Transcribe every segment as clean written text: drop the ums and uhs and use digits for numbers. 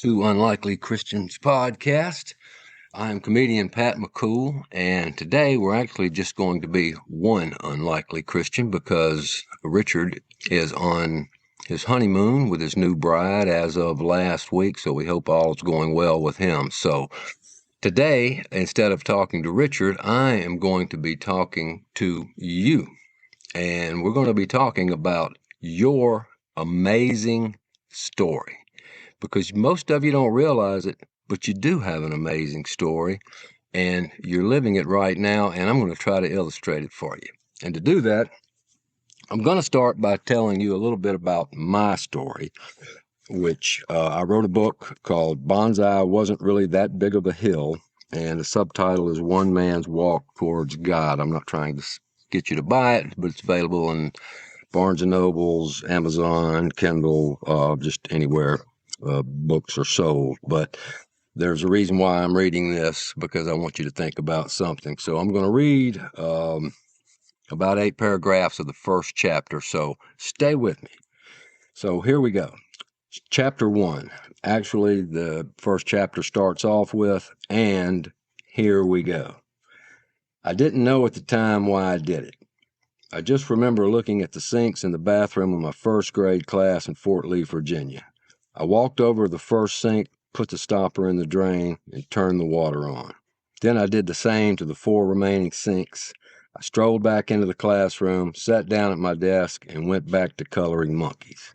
to Unlikely Christians podcast. I'm comedian Pat McCool, and today we're actually just going to be one unlikely Christian because Richard is on his honeymoon with his new bride as of last week, so we hope all is going well with him. So today, instead of talking to Richard, I am going to be talking to you, and we're going to be talking about your amazing story. Because most of you don't realize it, but you do have an amazing story, and you're living it right now, and I'm going to try to illustrate it for you. And to do that, I'm going to start by telling you a little bit about my story, which I wrote a book called Bonsai Wasn't Really That Big of a Hill, and the subtitle is One Man's Walk Towards God. I'm not trying to get you to buy it, but it's available in Barnes & Nobles, Amazon, Kindle, just anywhere books are sold. But there's a reason why I'm reading this, because I want you to think about something. So I'm going to read about 8 paragraphs of the first chapter, so stay with me. So here we go. Chapter 1. Actually, the first chapter starts off with, and here we go. I didn't know at the time why I did it. I just remember looking at the sinks in the bathroom of my first grade class in Fort Lee, Virginia. I walked over to the first sink, put the stopper in the drain, and turned the water on. Then I did the same to the 4 remaining sinks. I strolled back into the classroom, sat down at my desk, and went back to coloring monkeys.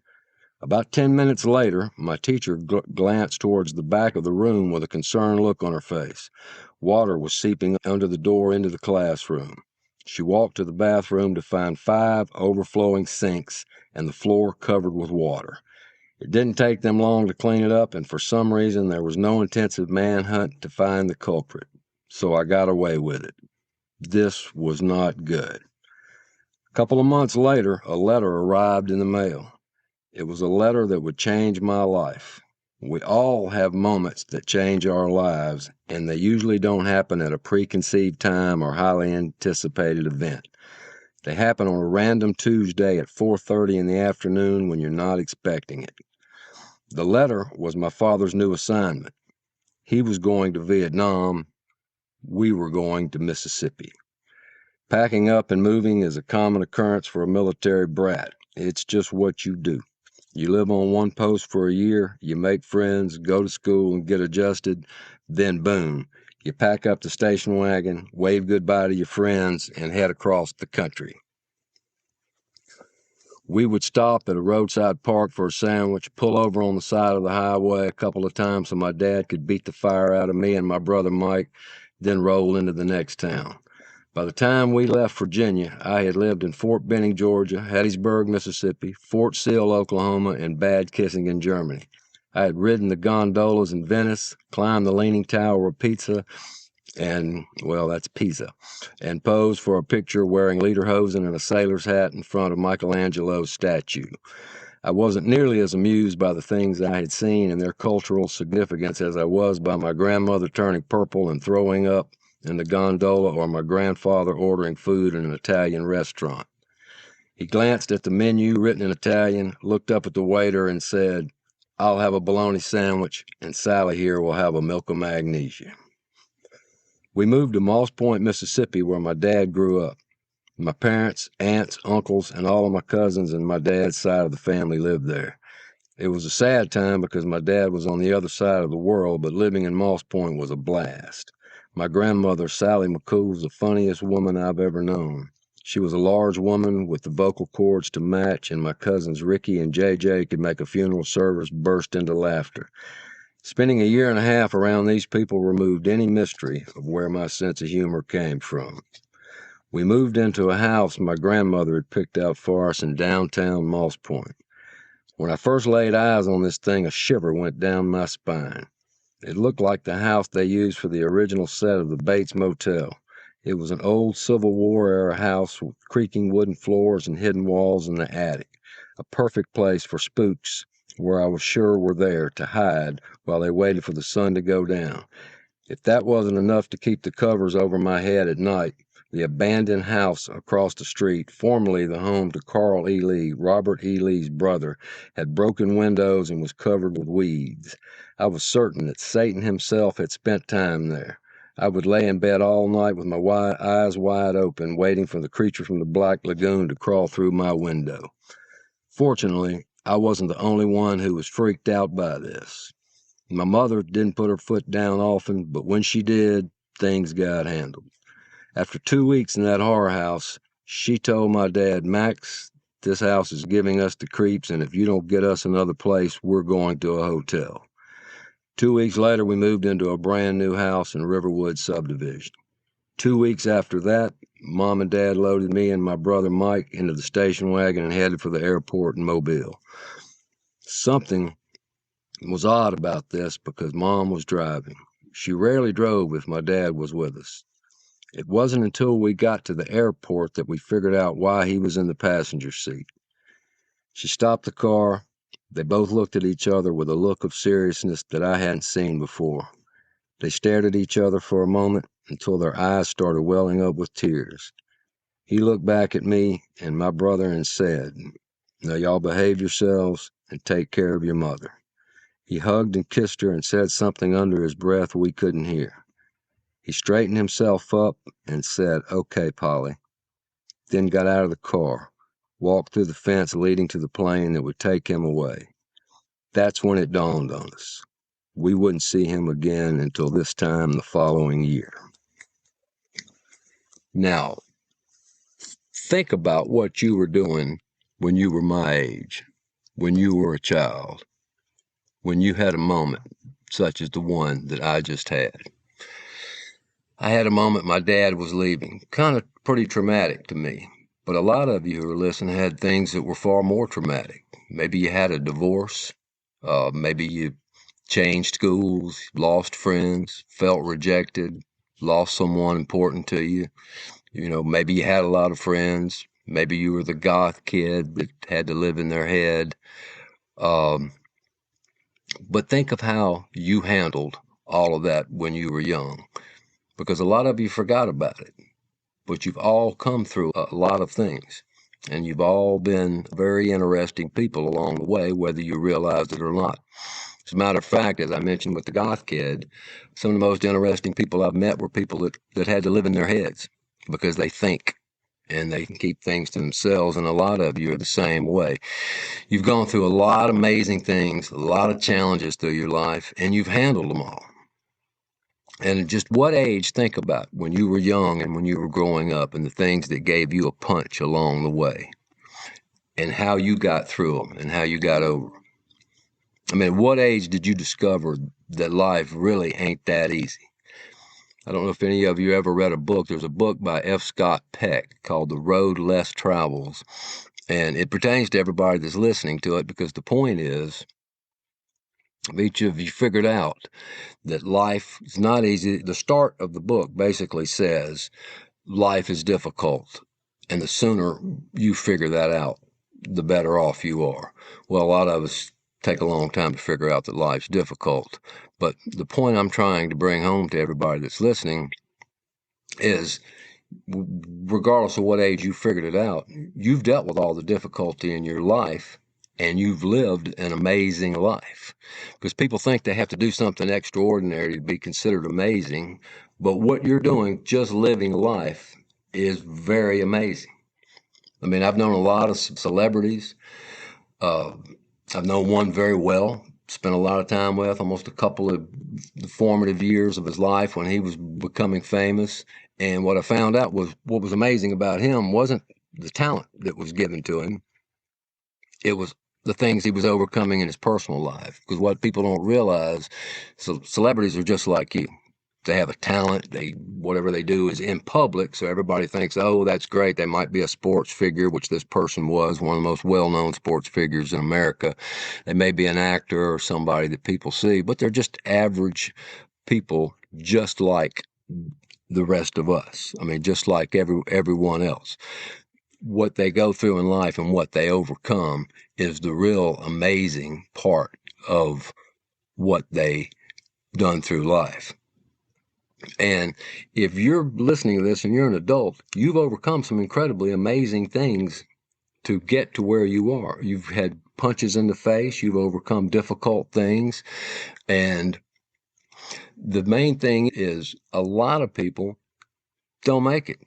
About 10 minutes later, my teacher glanced towards the back of the room with a concerned look on her face. Water was seeping under the door into the classroom. She walked to the bathroom to find 5 overflowing sinks and the floor covered with water. It didn't take them long to clean it up, and for some reason there was no intensive manhunt to find the culprit. So I got away with it. This was not good. A couple of months later, a letter arrived in the mail. It was a letter that would change my life. We all have moments that change our lives, and they usually don't happen at a preconceived time or highly anticipated event. They happen on a random Tuesday at 4:30 in the afternoon when you're not expecting it. The letter was my father's new assignment. He was going to Vietnam. We were going to Mississippi. Packing up and moving is a common occurrence for a military brat. It's just what you do. You live on one post for a year, you make friends, go to school and get adjusted, then boom, you pack up the station wagon, wave goodbye to your friends, and head across the country. We would stop at a roadside park for a sandwich, pull over on the side of the highway a couple of times so my dad could beat the fire out of me and my brother Mike, then roll into the next town. By the time we left Virginia, I had lived in Fort Benning, Georgia, Hattiesburg, Mississippi, Fort Sill, Oklahoma, and Bad Kissingen, Germany. I had ridden the gondolas in Venice, climbed the Leaning Tower of Pisa, and, well, that's Pisa, and posed for a picture wearing lederhosen and a sailor's hat in front of Michelangelo's statue. I wasn't nearly as amused by the things I had seen and their cultural significance as I was by my grandmother turning purple and throwing up in the gondola or my grandfather ordering food in an Italian restaurant. He glanced at the menu written in Italian, looked up at the waiter and said, "I'll have a bologna sandwich, and Sally here will have a milk of magnesia." We moved to Moss Point, Mississippi, where my dad grew up. My parents, aunts, uncles, and all of my cousins and my dad's side of the family lived there. It was a sad time because my dad was on the other side of the world, but living in Moss Point was a blast. My grandmother, Sally McCool, was the funniest woman I've ever known. She was a large woman with the vocal cords to match, and my cousins Ricky and JJ could make a funeral service burst into laughter. Spending a year and a half around these people removed any mystery of where my sense of humor came from. We moved into a house my grandmother had picked out for us in downtown Moss Point. When I first laid eyes on this thing, a shiver went down my spine. It looked like the house they used for the original set of the Bates Motel. It was an old Civil War-era house with creaking wooden floors and hidden walls in the attic, a perfect place for spooks where I was sure were there to hide while they waited for the sun to go down. If that wasn't enough to keep the covers over my head at night, the abandoned house across the street, formerly the home to Carl E. Lee, Robert E. Lee's brother, had broken windows and was covered with weeds. I was certain that Satan himself had spent time there. I would lay in bed all night with my eyes wide open, waiting for the creature from the Black Lagoon to crawl through my window. Fortunately, I wasn't the only one who was freaked out by this. My mother didn't put her foot down often, but when she did, things got handled. After 2 weeks in that horror house, she told my dad, "Max, this house is giving us the creeps, and if you don't get us another place, we're going to a hotel." 2 weeks later, we moved into a brand new house in Riverwood subdivision. 2 weeks after that, Mom and Dad loaded me and my brother Mike into the station wagon and headed for the airport in Mobile. Something was odd about this because Mom was driving. She rarely drove if my dad was with us. It wasn't until we got to the airport that we figured out why he was in the passenger seat. She stopped the car. They both looked at each other with a look of seriousness that I hadn't seen before. They stared at each other for a moment until their eyes started welling up with tears. He looked back at me and my brother and said, "Now y'all behave yourselves and take care of your mother." He hugged and kissed her and said something under his breath we couldn't hear. He straightened himself up and said, "Okay, Polly," then got out of the car, walked through the fence leading to the plane that would take him away. That's when it dawned on us. We wouldn't see him again until this time the following year. Now, think about what you were doing when you were my age, when you were a child, when you had a moment such as the one that I just had. I had a moment my dad was leaving, kind of pretty traumatic to me. But a lot of you who are listening had things that were far more traumatic. Maybe you had a divorce. Maybe you changed schools, lost friends, felt rejected, lost someone important to you. Maybe you had a lot of friends. Maybe you were the goth kid that had to live in their head. But think of how you handled all of that when you were young, because a lot of you forgot about it. But you've all come through a lot of things, and you've all been very interesting people along the way, whether you realize it or not. As a matter of fact, as I mentioned with the goth kid, some of the most interesting people I've met were people that had to live in their heads because they think and they can keep things to themselves, and a lot of you are the same way. You've gone through a lot of amazing things, a lot of challenges through your life, and you've handled them all. And just what age, think about when you were young and when you were growing up and the things that gave you a punch along the way and how you got through them and how you got over them. I mean, what age did you discover that life really ain't that easy? I don't know if any of you ever read a book. There's a book by F. Scott Peck called The Road Less Travels, and it pertains to everybody that's listening to it because the point is, each of you figured out that life is not easy. The start of the book basically says life is difficult, and the sooner you figure that out, the better off you are. Well, a lot of us take a long time to figure out that life's difficult, but the point I'm trying to bring home to everybody that's listening is, regardless of what age you figured it out, you've dealt with all the difficulty in your life and you've lived an amazing life. Because people think they have to do something extraordinary to be considered amazing, but what you're doing, just living life, is very amazing. I mean, I've known a lot of celebrities. I've known one very well, spent a lot of time with, almost a couple of the formative years of his life when he was becoming famous. And what I found out was what was amazing about him wasn't the talent that was given to him. It was the things he was overcoming in his personal life. Because what people don't realize, so celebrities are just like you. They have a talent. Whatever they do is in public, so everybody thinks, "Oh, that's great." They might be a sports figure, which this person was, one of the most well-known sports figures in America. They may be an actor or somebody that people see, but they're just average people, just like the rest of us. I mean, just like everyone else. What they go through in life and what they overcome is the real amazing part of what they done through life. And if you're listening to this and you're an adult, you've overcome some incredibly amazing things to get to where you are. You've had punches in the face. You've overcome difficult things. And the main thing is a lot of people don't make it.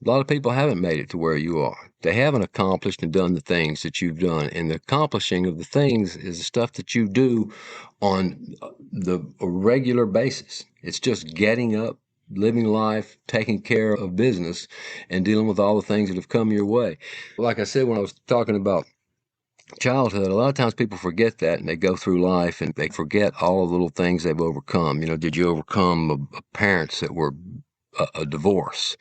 A lot of people haven't made it to where you are. They haven't accomplished and done the things that you've done. And the accomplishing of the things is the stuff that you do on a regular basis. It's just getting up, living life, taking care of business, and dealing with all the things that have come your way. Like I said, when I was talking about childhood, a lot of times people forget that, and they go through life and they forget all the little things they've overcome. Did you overcome parents that were a divorce?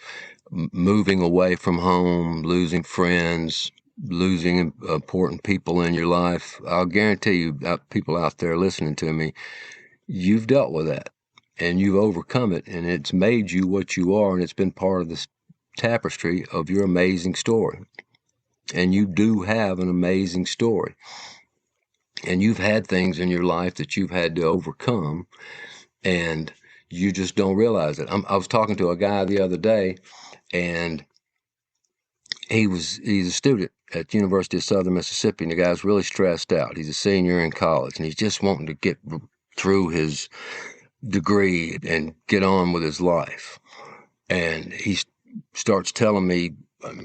Moving away from home, losing friends, losing important people in your life. I'll guarantee you, people out there listening to me, you've dealt with that and you've overcome it, and it's made you what you are, and it's been part of this tapestry of your amazing story. And you do have an amazing story. And you've had things in your life that you've had to overcome, and you just don't realize it. I was talking to a guy the other day, and he's a student at the University of Southern Mississippi, and the guy's really stressed out. He's a senior in college, and he's just wanting to get through his degree and get on with his life. And he starts telling me,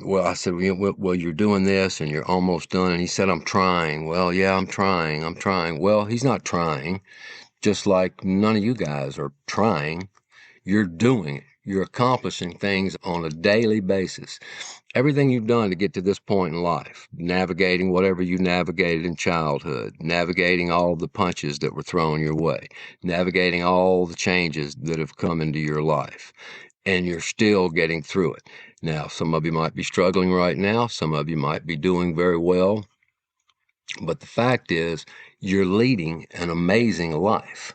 well, I said, well, you're doing this and you're almost done. And he said, I'm trying. Well, yeah, I'm trying. Well, he's not trying, just like none of you guys are trying. You're doing it. You're accomplishing things on a daily basis. Everything you've done to get to this point in life, navigating whatever you navigated in childhood, navigating all the punches that were thrown your way, navigating all the changes that have come into your life, and you're still getting through it. Now, some of you might be struggling right now. Some of you might be doing very well. But the fact is, you're leading an amazing life,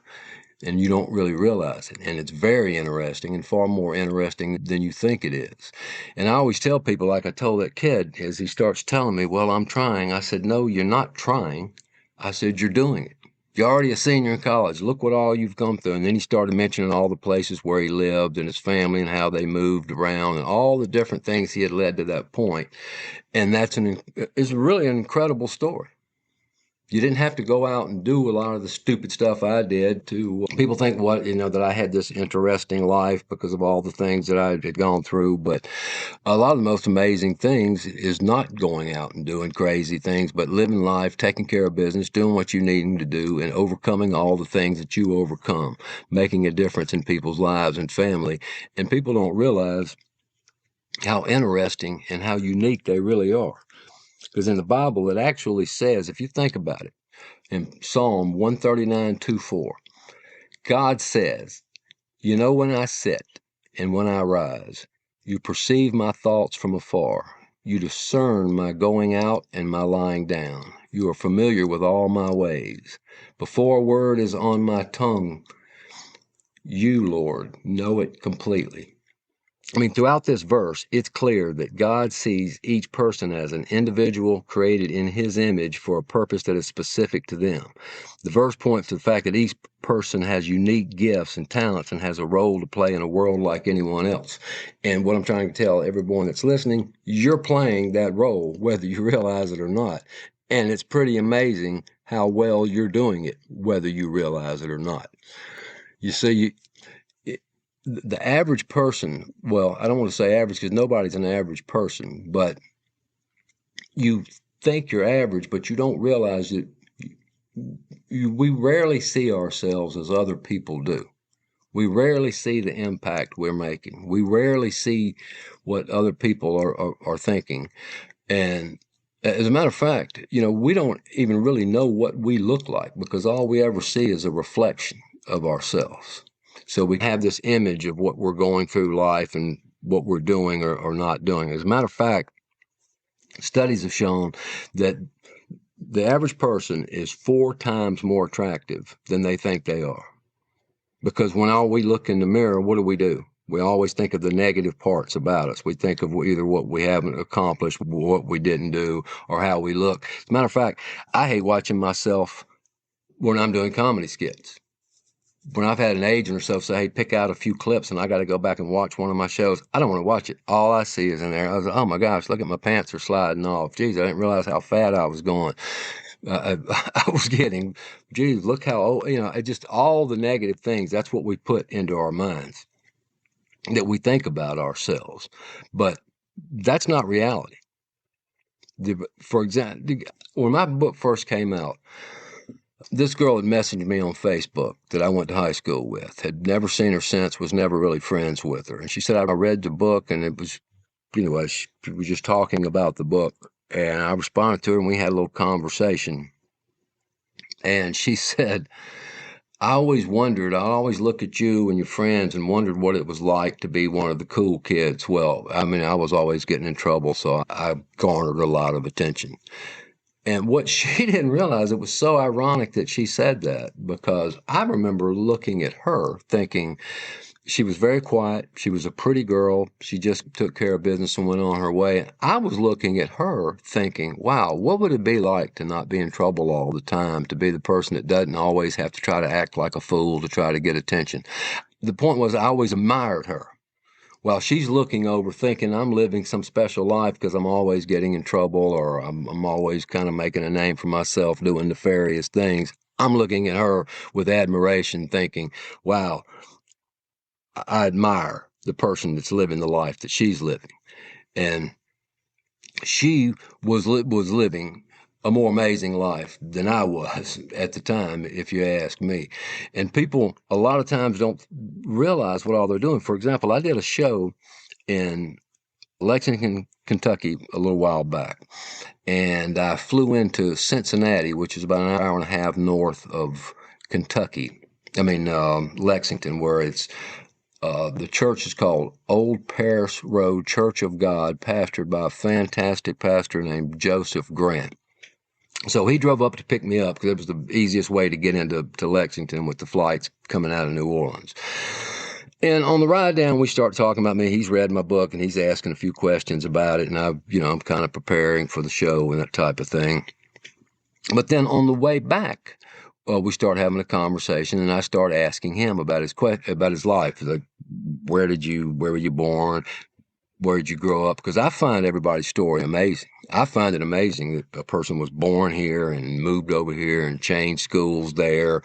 and you don't really realize it. And it's very interesting, and far more interesting than you think it is. And I always tell people, like I told that kid, as he starts telling me, well, I'm trying. I said, no, you're not trying. I said, you're doing it. You're already a senior in college. Look what all you've come through. And then he started mentioning all the places where he lived and his family and how they moved around and all the different things he had led to that point. And it's really an incredible story. You didn't have to go out and do a lot of the stupid stuff I did. People think that I had this interesting life because of all the things that I had gone through. But a lot of the most amazing things is not going out and doing crazy things, but living life, taking care of business, doing what you need to do, and overcoming all the things that you overcome, making a difference in people's lives and family. And people don't realize how interesting and how unique they really are. Because in the Bible, it actually says, if you think about it, in Psalm 139:2-4, God says, you know when I sit and when I rise, you perceive my thoughts from afar. You discern my going out and my lying down. You are familiar with all my ways. Before a word is on my tongue, you, Lord, know it completely. Throughout this verse, it's clear that God sees each person as an individual created in his image for a purpose that is specific to them. The verse points to the fact that each person has unique gifts and talents and has a role to play in a world like anyone else. And what I'm trying to tell everyone that's listening, you're playing that role, whether you realize it or not. And it's pretty amazing how well you're doing it, whether you realize it or not. You see, the average person, well, I don't want to say average because nobody's an average person, but you think you're average, but you don't realize that we rarely see ourselves as other people do. We rarely see the impact we're making. We rarely see what other people are thinking. And as a matter of fact, we don't even really know what we look like because all we ever see is a reflection of ourselves. So we have this image of what we're going through life and what we're doing or not doing. As a matter of fact, studies have shown that the average person is 4 times more attractive than they think they are. Because when all we look in the mirror, what do? We always think of the negative parts about us. We think of either what we haven't accomplished, what we didn't do, or how we look. As a matter of fact, I hate watching myself when I'm doing comedy skits. when I've had an agent or so say, hey, pick out a few clips and I got to go back and watch one of my shows, I don't want to watch it. All I see is in there. I was like, oh my gosh, look at my pants are sliding off. Geez, I didn't realize how fat I was going. I was getting, geez, look how old, just all the negative things. That's what we put into our minds that we think about ourselves. But that's not reality. For example, when my book first came out, this girl had messaged me on Facebook that I went to high school with, had never seen her since, was never really friends with her. And she said, I read the book and it was, she was just talking about the book. And I responded to her and we had a little conversation. And she said, I always look at you and your friends and wondered what it was like to be one of the cool kids. Well, I mean, I was always getting in trouble, so I garnered a lot of attention. And what she didn't realize, it was so ironic that she said that, because I remember looking at her thinking she was very quiet. She was a pretty girl. She just took care of business and went on her way. I was looking at her thinking, wow, what would it be like to not be in trouble all the time, to be the person that doesn't always have to try to act like a fool to try to get attention? The point was, I always admired her. While she's looking over thinking I'm living some special life because I'm always getting in trouble, or I'm always kind of making a name for myself doing nefarious things, I'm looking at her with admiration thinking, wow, I admire the person that's living the life that she's living. And she was living a more amazing life than I was at the time, if you ask me. And people a lot of times don't realize what all they're doing. For example, I did a show in Lexington, Kentucky a little while back, and I flew into Cincinnati, which is about an hour and a half north of Kentucky. Lexington, where it's the church is called Old Paris Road Church of God, pastored by a fantastic pastor named Joseph Grant. So he drove up to pick me up because it was the easiest way to get into Lexington with the flights coming out of New Orleans. And on the ride down, we start talking about me. He's read my book and he's asking a few questions about it. And I'm kind of preparing for the show and that type of thing. But then on the way back, we start having a conversation, and I start asking him about his life. Like, where were you born? Where did you grow up? Because I find everybody's story amazing. I find it amazing that a person was born here and moved over here and changed schools there,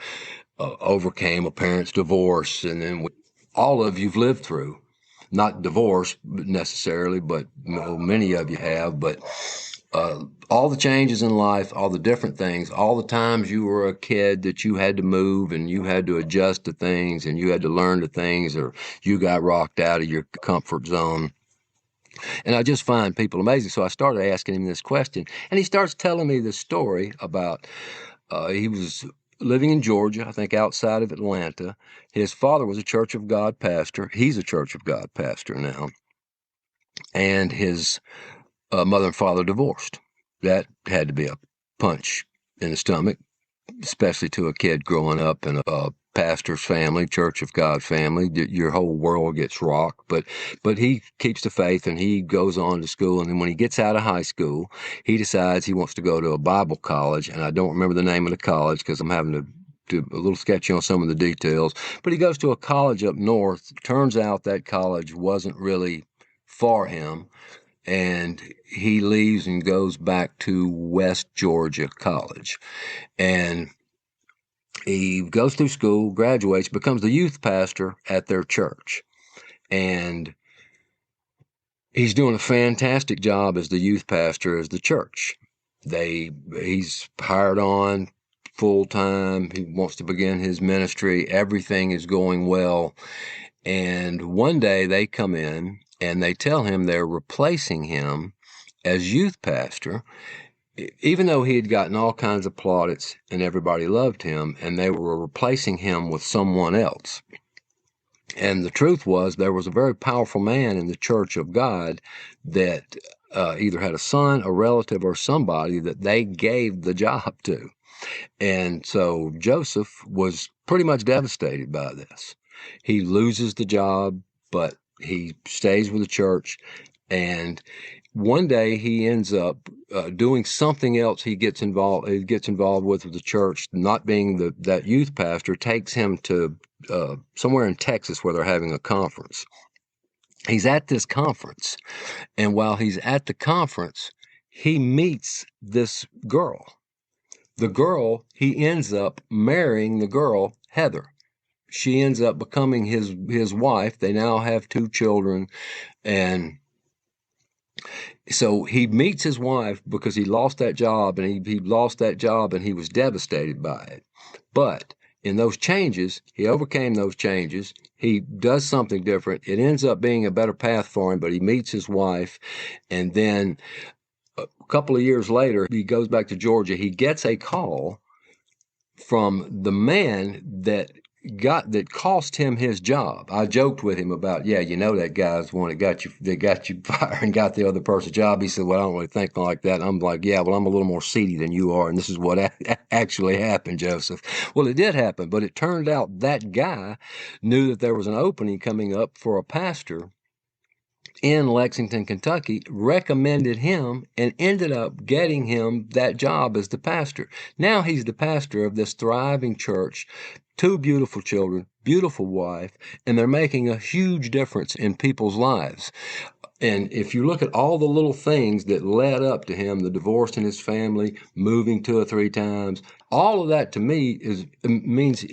overcame a parent's divorce, and then all of you've lived through. Not divorce necessarily, but many of you have, but all the changes in life, all the different things, all the times you were a kid that you had to move and you had to adjust to things and you had to learn to things, or you got rocked out of your comfort zone. And I just find people amazing. So I started asking him this question, and he starts telling me this story about he was living in Georgia, I think outside of Atlanta. His father was a Church of God pastor. He's a Church of God pastor now. And his mother and father divorced. That had to be a punch in the stomach, especially to a kid growing up in a pastor's family, Church of God family. Your whole world gets rocked. But he keeps the faith and he goes on to school. And then when he gets out of high school, he decides he wants to go to a Bible college. And I don't remember the name of the college because I'm having to do a little sketchy on some of the details. But he goes to a college up north. Turns out that college wasn't really for him. And he leaves and goes back to West Georgia College. And he goes through school, graduates, becomes the youth pastor at their church. And he's doing a fantastic job as the youth pastor as the church. He's hired on full time. He wants to begin his ministry. Everything is going well. And one day they come in and they tell him they're replacing him as youth pastor, even though he had gotten all kinds of plaudits and everybody loved him, and they were replacing him with someone else. And the truth was, there was a very powerful man in the Church of God that either had a son, a relative, or somebody that they gave the job to. And so Joseph was pretty much devastated by this. He loses the job, but he stays with the church. And one day he ends up doing something else. He gets involved with the church, not being that youth pastor, takes him to somewhere in Texas where they're having a conference. He's at this conference, and while he's at the conference, he meets this girl. The girl, he ends up marrying the girl, Heather. She ends up becoming his wife. They now have 2 children, and so he meets his wife because he lost that job, and he lost that job, and he was devastated by it. But in those changes, he overcame those changes. He does something different. It ends up being a better path for him, but he meets his wife, and then a couple of years later, he goes back to Georgia. He gets a call from the man that cost him his job. I joked with him about, yeah, that guy's the one that got you fired and got the other person's job. He said, well, I don't really think like that. And I'm like, yeah, well, I'm a little more seedy than you are, and this is what actually happened, Joseph. Well, it did happen, but it turned out that guy knew that there was an opening coming up for a pastor in Lexington, Kentucky, recommended him and ended up getting him that job as the pastor. Now he's the pastor of this thriving church, 2 beautiful children, beautiful wife, and they're making a huge difference in people's lives. And if you look at all the little things that led up to him, the divorce in his family, moving 2 or 3 times, all of that to me means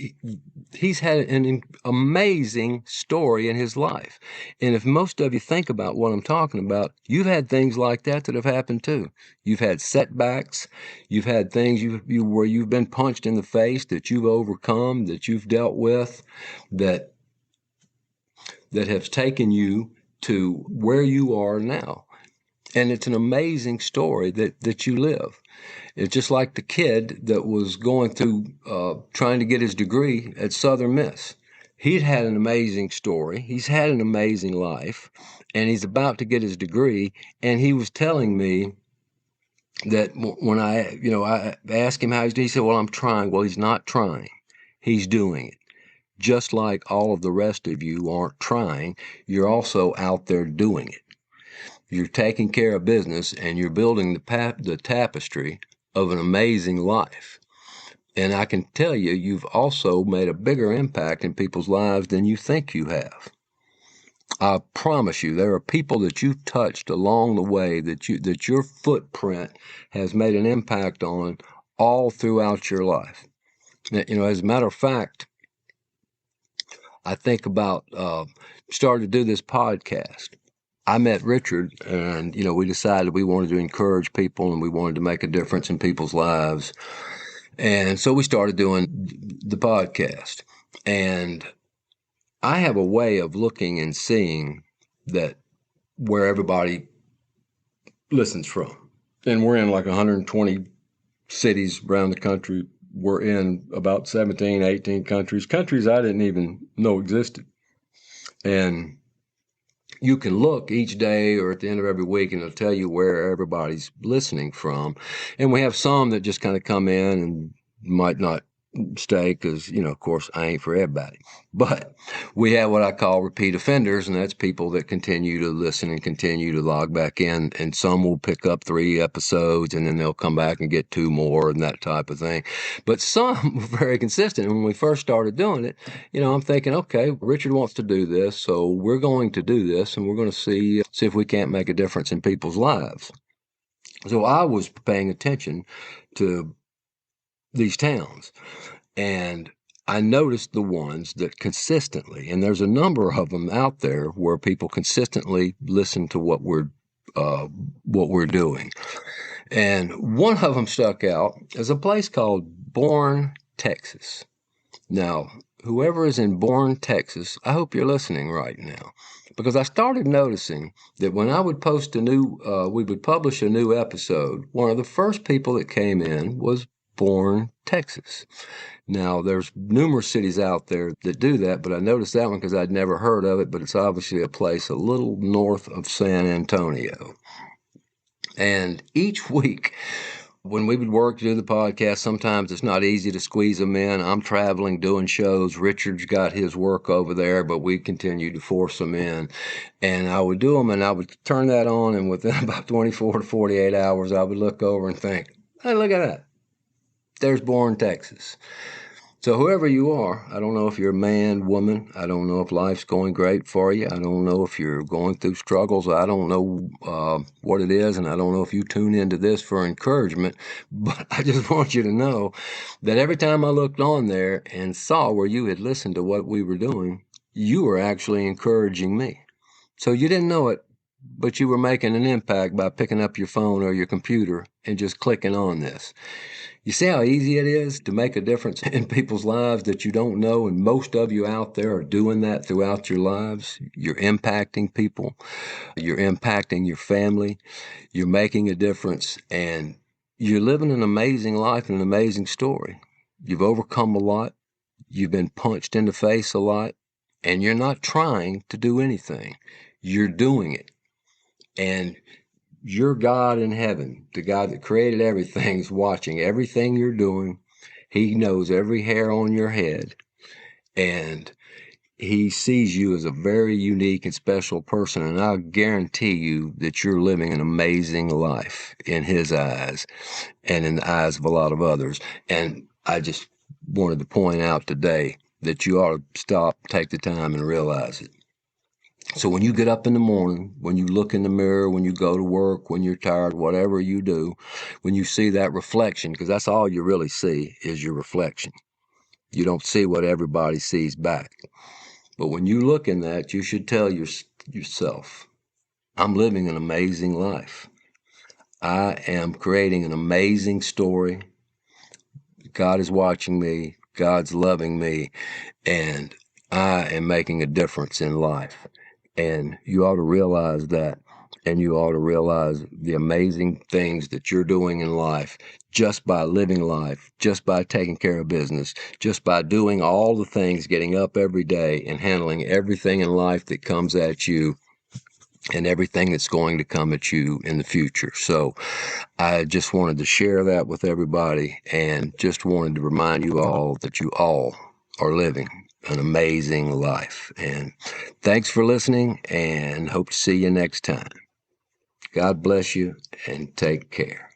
he's had an amazing story in his life. And if most of you think about what I'm talking about, you've had things like that have happened too. You've had setbacks. You've had things where you've been punched in the face that you've overcome, that you've dealt with, that have taken you to where you are now. And it's an amazing story that you live. It's just like the kid that was going through trying to get his degree at Southern Miss. He'd had an amazing story. He's had an amazing life, and he's about to get his degree. And he was telling me that when I asked him how he's doing, he said, well, I'm trying. Well, he's not trying. He's doing it. Just like all of the rest of you aren't trying, you're also out there doing it. You're taking care of business, and you're building the tapestry of an amazing life. And I can tell you, you've also made a bigger impact in people's lives than you think you have. I promise you, there are people that you've touched along the way that your footprint has made an impact on all throughout your life. As a matter of fact, I think about started to do this podcast. I met Richard, and we decided we wanted to encourage people and we wanted to make a difference in people's lives. And so we started doing the podcast. And I have a way of looking and seeing that where everybody listens from. And we're in like 120 cities around the country. We're in about 17, 18 countries I didn't even know existed. And you can look each day or at the end of every week, and it'll tell you where everybody's listening from. And we have some that just kind of come in and might not stay because, of course, I ain't for everybody. But we have what I call repeat offenders, and that's people that continue to listen and continue to log back in. And some will pick up 3 episodes, and then they'll come back and get 2 more and that type of thing. But some were very consistent. And when we first started doing it, I'm thinking, okay, Richard wants to do this, so we're going to do this, and we're going to see if we can't make a difference in people's lives. So I was paying attention to these towns, and I noticed the ones that consistently, and there's a number of them out there where people consistently listen to what we're doing. And one of them stuck out as a place called Bourne, Texas. Now, whoever is in Bourne, Texas, I hope you're listening right now, because I started noticing that when I would we would publish a new episode, one of the first people that came in was Bourne, Texas. Now, there's numerous cities out there that do that, but I noticed that one because I'd never heard of it, but it's obviously a place a little north of San Antonio. And each week, when we would work to do the podcast, sometimes it's not easy to squeeze them in. I'm traveling, doing shows. Richard's got his work over there, but we continue to force them in. And I would do them, and I would turn that on, and within about 24 to 48 hours, I would look over and think, hey, look at that. There's Bourne, Texas. So whoever you are, I don't know if you're a man, woman. I don't know if life's going great for you. I don't know if you're going through struggles. I don't know what it is, and I don't know if you tune into this for encouragement. But I just want you to know that every time I looked on there and saw where you had listened to what we were doing, you were actually encouraging me. So you didn't know it, but you were making an impact by picking up your phone or your computer and just clicking on this. You see how easy it is to make a difference in people's lives that you don't know, and most of you out there are doing that throughout your lives. You're impacting people, you're impacting your family, you're making a difference, and you're living an amazing life and an amazing story. You've overcome a lot, you've been punched in the face a lot, and you're not trying to do anything. You're doing it. And your God in heaven, the God that created everything, is watching everything you're doing. He knows every hair on your head, and he sees you as a very unique and special person. And I guarantee you that you're living an amazing life in his eyes and in the eyes of a lot of others. And I just wanted to point out today that you ought to stop, take the time, and realize it. So when you get up in the morning, when you look in the mirror, when you go to work, when you're tired, whatever you do, when you see that reflection, because that's all you really see is your reflection. You don't see what everybody sees back. But when you look in that, you should tell yourself, I'm living an amazing life. I am creating an amazing story. God is watching me. God's loving me. And I am making a difference in life. And you ought to realize that. And you ought to realize the amazing things that you're doing in life just by living life, just by taking care of business, just by doing all the things, getting up every day and handling everything in life that comes at you and everything that's going to come at you in the future. So I just wanted to share that with everybody and just wanted to remind you all that you all are living an amazing life. And thanks for listening, and hope to see you next time. God bless you and take care.